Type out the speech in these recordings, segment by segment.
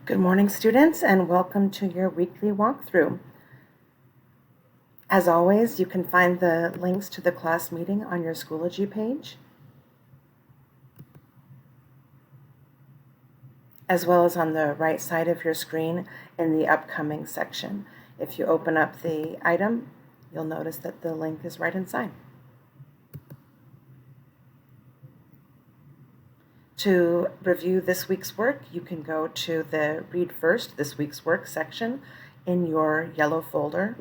Good morning, students, and welcome to your weekly walkthrough. As always, you can find the links to the class meeting on your Schoology page, as well as on the right side of your screen in the upcoming section. If you open up the item, you'll notice that the link is right inside. To review this week's work, you can go to the Read First, This Week's Work section in your yellow folder.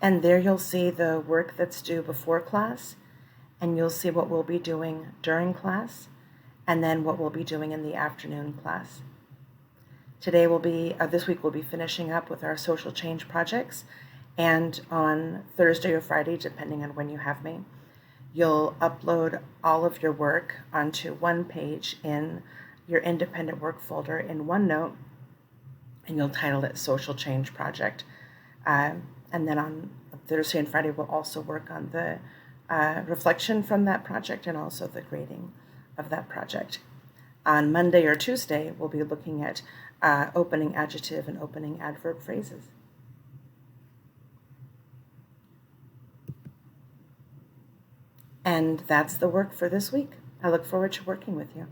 And there you'll see the work that's due before class, and you'll see what we'll be doing during class, and then what we'll be doing in the afternoon class. This week we'll be finishing up with our social change projects, and on Thursday or Friday, depending on when you have me, you'll upload all of your work onto one page in your independent work folder in OneNote, and you'll title it Social Change Project. And then on Thursday and Friday, we'll also work on the reflection from that project and also the grading of that project. On Monday or Tuesday, we'll be looking at opening adjective and opening adverb phrases. And that's the work for this week. I look forward to working with you.